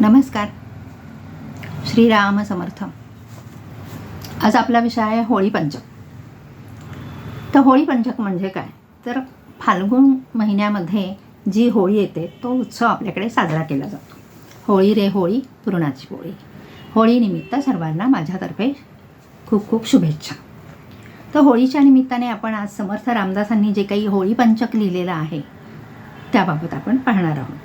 नमस्कार. श्रीराम समर्थ. आज आपला विषय आहे होळी पंचक. तर होळी पंचक म्हणजे काय, तर फाल्गुन महिन्यामध्ये जी होळी येते तो उत्सव आपल्याकडे साजरा केला जातो. होळी रे होळी पुरणाची पोळी. होळीनिमित्त सर्वांना माझ्यातर्फे खूप खूप शुभेच्छा. तर होळीच्या निमित्ताने आपण आज समर्थ रामदासांनी जे काही होळी पंचक लिहिलेलं आहे त्याबाबत आपण पाहणार आहोत.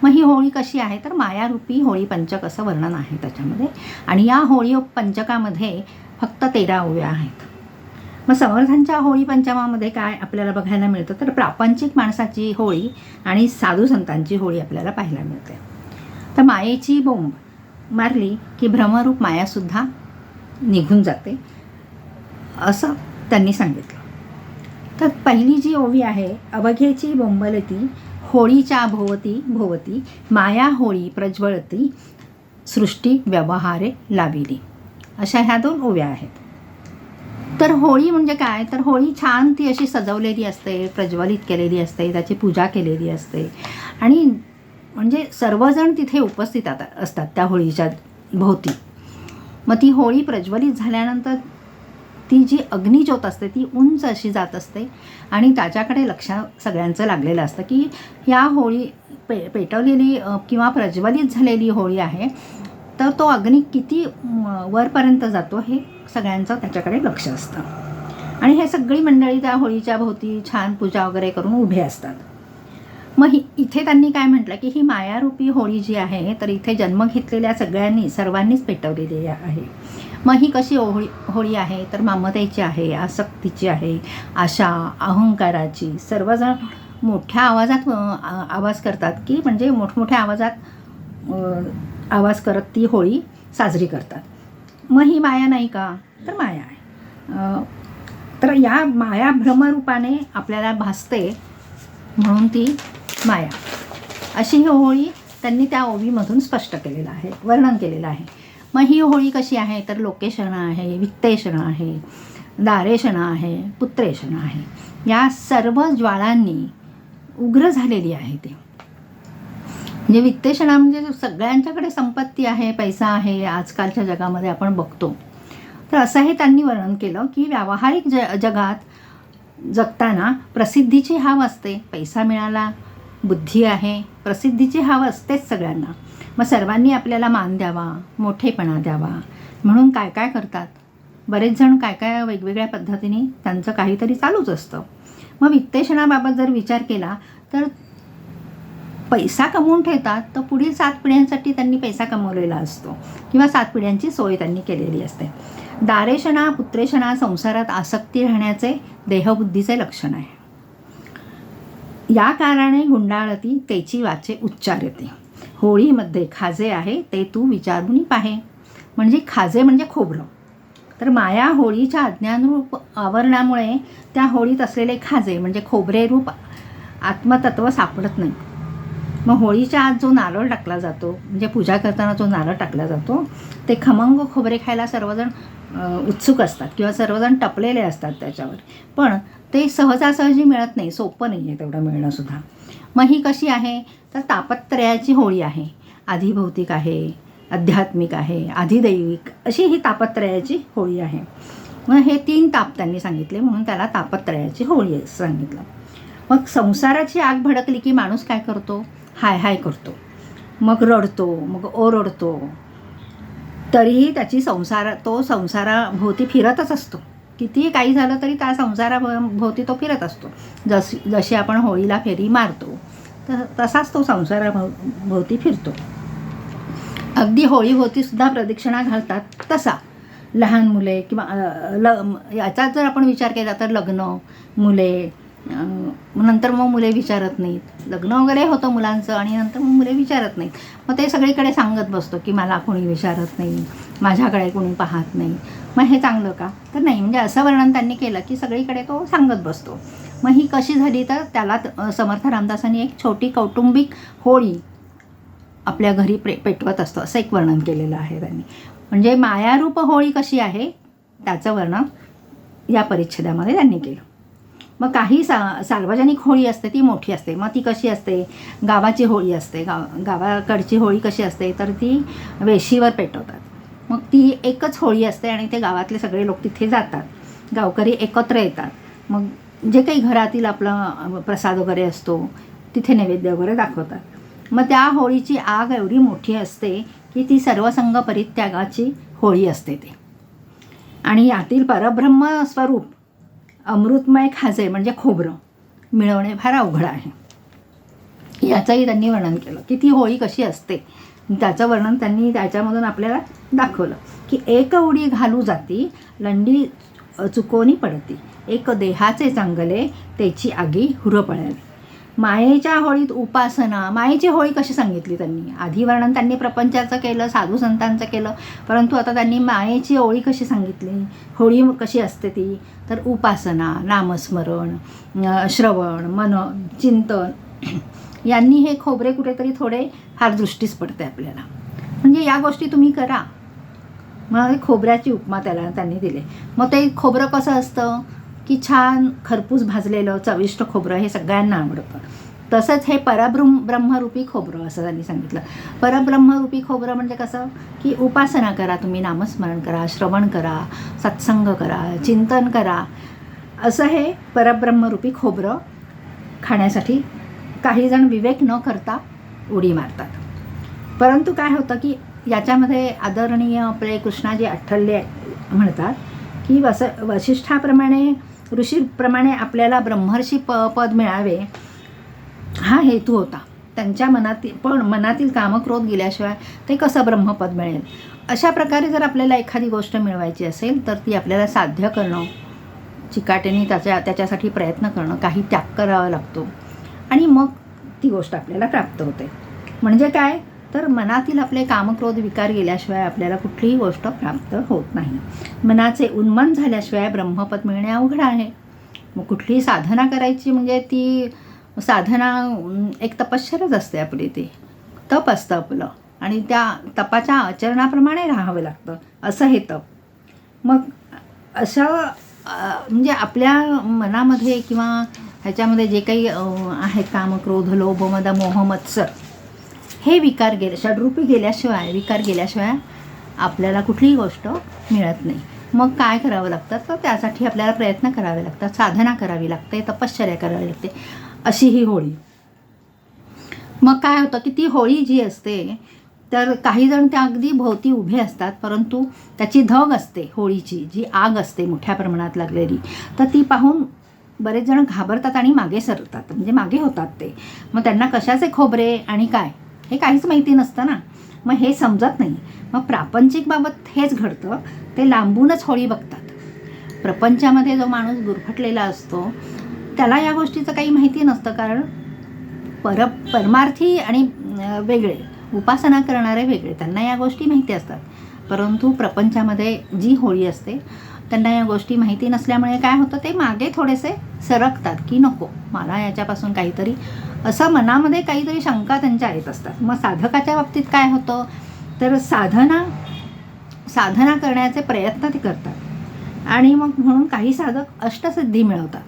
मग ही होळी कशी आहे, तर मायारूपी होळी पंचक असं वर्णन आहे त्याच्यामध्ये. आणि या होळी पंचकामध्ये फक्त 13 ओव्या आहेत. मग समर्थांच्या होळी पंचमामध्ये काय आपल्याला बघायला मिळतं, तर प्रापंचिक माणसाची होळी आणि साधू संतांची होळी आपल्याला पाहायला मिळते. तर मायेची बोंब मारली की भ्रमरूप मायासुद्धा निघून जाते असं त्यांनी सांगितलं. तर पहिली जी ओवी आहे, अवघेची बोंबलती होळीच्या भोवती भोवती माया होळी प्रज्वलती सृष्टी व्यवहारे लाविली. अशा ह्या 2 ओव्या आहेत. तर होळी म्हणजे काय, तर होळी छान ती अशी सजवलेली असते, प्रज्वलित केलेली असते, त्याची पूजा केलेली असते आणि म्हणजे सर्वजण तिथे उपस्थित असतात त्या होळीच्या भोवती. मग ती होळी प्रज्वलित झाल्यानंतर ती जी अग्निज्योत असते ती उंच अशी जात असते आणि त्याच्याकडे लक्ष सगळ्यांचं लागलेलं असतं की ह्या होळी पेटवलेली किंवा प्रज्वलित झालेली होळी आहे, तर तो अग्नी किती वरपर्यंत जातो हे सगळ्यांचं त्याच्याकडे लक्ष असतं. आणि हे सगळी मंडळी त्या होळीच्या भोवती छान पूजा वगैरे करून उभे असतात. मग इथे त्यांनी काय म्हटलं की ही मायारूपी होळी जी आहे, तर इथे जन्म घेतलेल्या सर्वांनीच पेटवलेली आहे. मग ही कशी होळी आहे, तर ममतेची आहे, आसक्तीची आहे, आशा अहंकाराची. सर्वजण मोठ्या आवाजात आवाज करतात की म्हणजे मोठमोठ्या आवाजात आवाज करत ती होळी साजरी करतात. मग ही माया नाही का, तर माया आहे. तर या माया भ्रमरूपाने आपल्याला भासते म्हणून ती माया. अशी ही होळी त्यांनी त्या ओवीमधून स्पष्ट केलेलं आहे, वर्णन केलेलं आहे. मग ही होळी कशी आहे, तर लोकेशण आहे, वित्तेषण आहे, दारेशण आहे, पुत्रेशण आहे. या सर्व ज्वाळांनी उग्र झालेली आहे ती. म्हणजे वित्तेषणा म्हणजे सगळ्यांच्याकडे संपत्ती आहे, पैसा आहे, आजकालच्या जगामध्ये आपण बघतो. तर असंही त्यांनी वर्णन केलं की व्यावहारिक जगात जगताना प्रसिद्धीची हाव असते. पैसा मिळाला, बुद्धी आहे, प्रसिद्धीची हाव असतेच सगळ्यांना. मग सर्वांनी आपल्याला मान द्यावा, मोठेपणा द्यावा म्हणून काय काय करतात. बरेच जण काय काय वेगवेगळ्या पद्धतीने त्यांचं काहीतरी चालूच असतं. मग वित्तेषणाबाबत जर विचार केला तर पैसा कमवून ठेवतात, तर पुढील 7 पिढ्यांसाठी त्यांनी पैसा कमवलेला असतो किंवा 7 पिढ्यांची सोय त्यांनी केलेली असते. दारेशणा पुत्रेशणा संसारात आसक्ती राहण्याचे देहबुद्धीचे लक्षण आहे. या कारणाने गुंडाळती त्याची वाचे उच्चार येते. होळीमध्ये खाजे आहे ते तू विचारून पाहे. म्हणजे खाजे म्हणजे खोबरं. तर माया होळीच्या अज्ञानरूप आवरणामुळे त्या होळीत असलेले खाजे म्हणजे खोबरे रूप आत्मतत्व सापडत नाही. मग होळीच्या आत जो नारळ टाकला जातो, म्हणजे पूजा करताना जो नारळ टाकला जातो, ते खमंग खोबरे खायला सर्वजण उत्सुक असतात किंवा सर्वजण टपलेले असतात त्याच्यावर. पण ते सहजासहजी मिळत नाही, सोपं नाही आहे तेवढं मिळणंसुद्धा. मग ही कशी आहे, तर तापत्रयाची होळी आहे. आधिभौतिक आहे, आध्यात्मिक आहे, आधिदैविक अशी ही तापत्रयाची होळी आहे. मग हे 3 ताप त्यांनी सांगितले म्हणून त्याला तापत्रयाची होळी सांगितलं. मग संसाराची आग भडकली की माणूस काय करतो, हाय हाय करतो, मग रडतो, मग ओरडतो. तरीही त्याची तो संसाराभोवती फिरतच असतो. कितीही काही झालं तरी त्या संसाराभोवती तो फिरत असतो. जशी आपण होळीला फेरी मारतो तसाच तो संसाराभोवती फिरतो. अगदी होळीभोवतीसुद्धा प्रदक्षिणा घालतात तसा. लहान मुले किंवा याचा जर आपण विचार केला तर लग्न, मुले, नंतर मग मुले विचारत नाहीत. लग्न वगैरे होतं मुलांचं आणि नंतर मग मुले विचारत नाहीत. मग ते सगळीकडे सांगत बसतो की मला कोणी विचारत नाही, माझ्याकडे कोणी पाहत नाही. मग हे चांगलं का, तर नाही. म्हणजे असं वर्णन त्यांनी केलं की सगळीकडे तो सांगत बसतो. मग ही कशी झाली, तर त्याला समर्थ रामदासांनी एक छोटी कौटुंबिक होळी आपल्या घरी पेटवत असतो असं एक वर्णन केलेलं आहे त्यांनी. म्हणजे मायारूप होळी कशी आहे त्याचं वर्णन या परिच्छेदामध्ये त्यांनी केलं. मग काही सार्वजनिक होळी असते ती मोठी असते. मग ती कशी असते, गावाची होळी असते. गावाकडची होळी कशी असते तर ती वेशीवर पेटवतात. मग ती एकच होळी असते आणि ते गावातले सगळे लोक तिथे जातात, गावकरी एकत्र येतात. मग जे काही घरातील आपला प्रसाद वगैरे असतो तिथे नैवेद्य वगैरे दाखवतात. मग त्या होळीची आग एवढी मोठी असते की ती सर्वसंग परित्यागाची होळी असते ते. आणि यातील परब्रह्म स्वरूप अमृतमय खाजे म्हणजे खोबरं मिळवणे फार अवघड आहे. याचंही त्यांनी वर्णन केलं की ती होळी कशी असते. त्याचं वर्णन त्यांनी त्याच्यामधून आपल्याला दाखवलं की एक उडी घालू जाती लंडी चुकोनी पडती, एक देहाचे चांगले त्याची आगी हुर पळाली. मायेच्या होळीत उपासना. मायेची होळी कशी सांगितली त्यांनी. आधी वर्णन त्यांनी प्रपंचाचं केलं, साधू संतांचं केलं, परंतु आता त्यांनी मायेची होळी कशी सांगितली. होळी कशी असते ती तर उपासना, नामस्मरण, श्रवण, मन चिंतन यांनी हे खोबरे कुठेतरी थोडे फार दृष्टीस पडते आपल्याला. म्हणजे या गोष्टी तुम्ही करा. मग खोबऱ्याची उपमा त्याला त्यांनी दिली. मग ते खोबरं कसं असतं की छान खरपूस भाजलेलं चविष्ट खोबरं हे सगळ्यांना आवडतं. तसंच हे परब्रह्मरूपी खोबरं असं त्यांनी सांगितलं. परब्रह्मरूपी खोबरं म्हणजे कसं की उपासना करा तुम्ही, नामस्मरण करा, श्रवण करा, सत्संग करा, चिंतन करा, असं हे परब्रह्मरूपी खोबरं खाण्यासाठी काही जण विवेक न करता उडी मारतात. परंतु काय होतं की याच्यामध्ये आदरणीय आपले कृष्णाजी अठ्ठल्य म्हणतात की वसिष्ठाप्रमाणे ऋषीप्रमाणे आपल्याला ब्रह्मर्षी पद मिळावे हा हेतू होता त्यांच्या मनातील कामक्रोध गेल्याशिवाय ते कसं ब्रह्मपद मिळेल. अशा प्रकारे जर आपल्याला एखादी गोष्ट मिळवायची असेल तर ती आपल्याला साध्य करणं, चिकाटीने त्याच्यासाठी प्रयत्न करणं, काही त्याग करावा लागतो आणि मग ती गोष्ट आपल्याला प्राप्त होते. म्हणजे काय तर मनातील आपले कामक्रोध विकार गेल्याशिवाय आपल्याला कुठलीही गोष्ट प्राप्त होत नाही. मनाचे उन्मन झाल्याशिवाय ब्रह्मपद मिळणे अवघड आहे. मग कुठलीही साधना करायची म्हणजे ती साधना एक तपश्चर्याच असते आपली. ते तप असतं आपलं आणि त्या तपाच्या आचरणाप्रमाणे राहावं लागतं, असं हे तप. मग असं म्हणजे आपल्या मनामध्ये किंवा ह्याच्यामध्ये जे काही आहेत काम, क्रोध, लोभ, मद, मोह, मत्सर हे विकार षड्रूपी विकार गेल्याशिवाय आपल्याला कुठलीही गोष्ट मिळत नाही. मग काय करावं लागतं तर त्यासाठी आपल्याला प्रयत्न करावे लागतात, साधना करावी लागते, तपश्चर्या करावी लागते. अशी ही होळी. मग काय होतं की ती होळी जी असते तर काही जण त्या अगदी भोवती उभे असतात, परंतु त्याची धग असते होळीची, जी आग असते मोठ्या प्रमाणात लागलेली, तर ती पाहून बरेच जण घाबरतात आणि मागे सरतात, म्हणजे मागे होतात ते. मग त्यांना कशाचे खोबरे आणि काय हे काहीच माहिती नसतं ना, मग हे समजत नाही. मग प्रापंचिक बाबत हेच घडतं, ते लांबूनच होळी बघतात. प्रपंचामध्ये जो माणूस गुरफटलेला असतो त्याला या गोष्टीचं काही माहिती नसतं, कारण परमार्थी आणि वेगळे, उपासना करणारे वेगळे, त्यांना या गोष्टी माहिती असतात. परंतु प्रपंचामध्ये जी होळी असते त्यांना या गोष्टी माहिती नसल्यामुळे काय होतं, ते मागे थोडेसे सरकतात की नको मला याच्यापासून काहीतरी, असं मनामध्ये काहीतरी शंका त्यांच्या येत असतात. मग साधकाच्या बाबतीत काय होतं तर साधना करण्याचे प्रयत्न ते करतात आणि मग म्हणून काही साधक अष्टसिद्धी मिळवतात.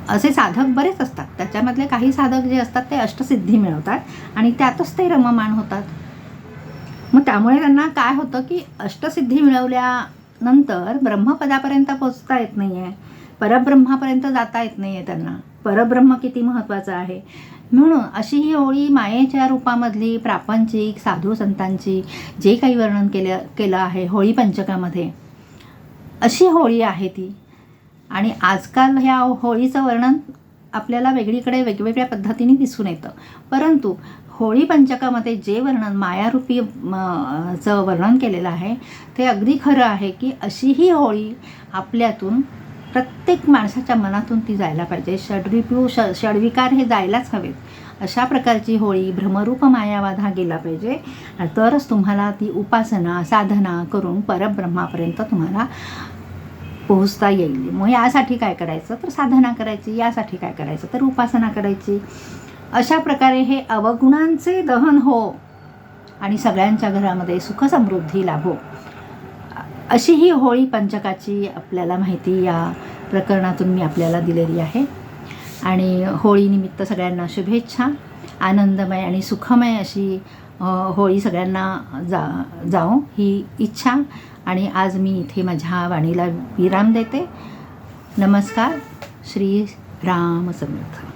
असे साधक बरेच असतात, त्याच्यामधले काही साधक जे असतात ते अष्टसिद्धी मिळवतात आणि त्यातच ते रममाण होतात. मग त्यामुळे त्यांना काय होतं की अष्टसिद्धी मिळवल्यानंतर ब्रह्मपदापर्यंत पोचता येत नाही आहे, परब्रह्मापर्यंत जाता येत नाही आहे त्यांना. परब्रह्म किती महत्त्वाचं आहे. म्हणून अशी ही होळी मायेच्या रूपामधली प्रापंचिक साधू संतांची जे काही वर्णन केलं आहे होळी पंचकामध्ये, अशी होळी आहे ती. आणि आजकाल ह्या होळीचं वर्णन आपल्याला वेगळीकडे वेगवेगळ्या पद्धतीने दिसून येतं, परंतु होळी पंचकामध्ये जे वर्णन मायारूपी चं वर्णन केलेलं आहे ते अगदी खरं आहे की अशी ही होळी आपल्यातून प्रत्येक माणसाच्या मनातून ती जायला पाहिजे. षडविकार हे जायलाच हवेत. अशा प्रकारची होळी भ्रमरूप मायावाधा गेला पाहिजे, तरच तुम्हाला ती उपासना साधना करून परब्रह्मापर्यंत तुम्हाला पोहोचता येईल. मग यासाठी काय करायचं तर साधना करायची, यासाठी काय करायचं तर उपासना करायची. अशा प्रकारे हे अवगुणांचे दहन हो आणि सगळ्यांच्या घरामध्ये सुखसमृद्धी लाभो, अशी ही होळी पंचकाची आपल्याला माहिती या प्रकरणातून मी आपल्याला दिलेली आहे. आणि होळीनिमित्त सगळ्यांना शुभेच्छा. आनंदमय आणि सुखमय अशी होळी सगळ्यांना जाओ ही इच्छा. आणि आज मी इथे माझ्या वाणीला विराम देते. नमस्कार. श्री राम समर्थ.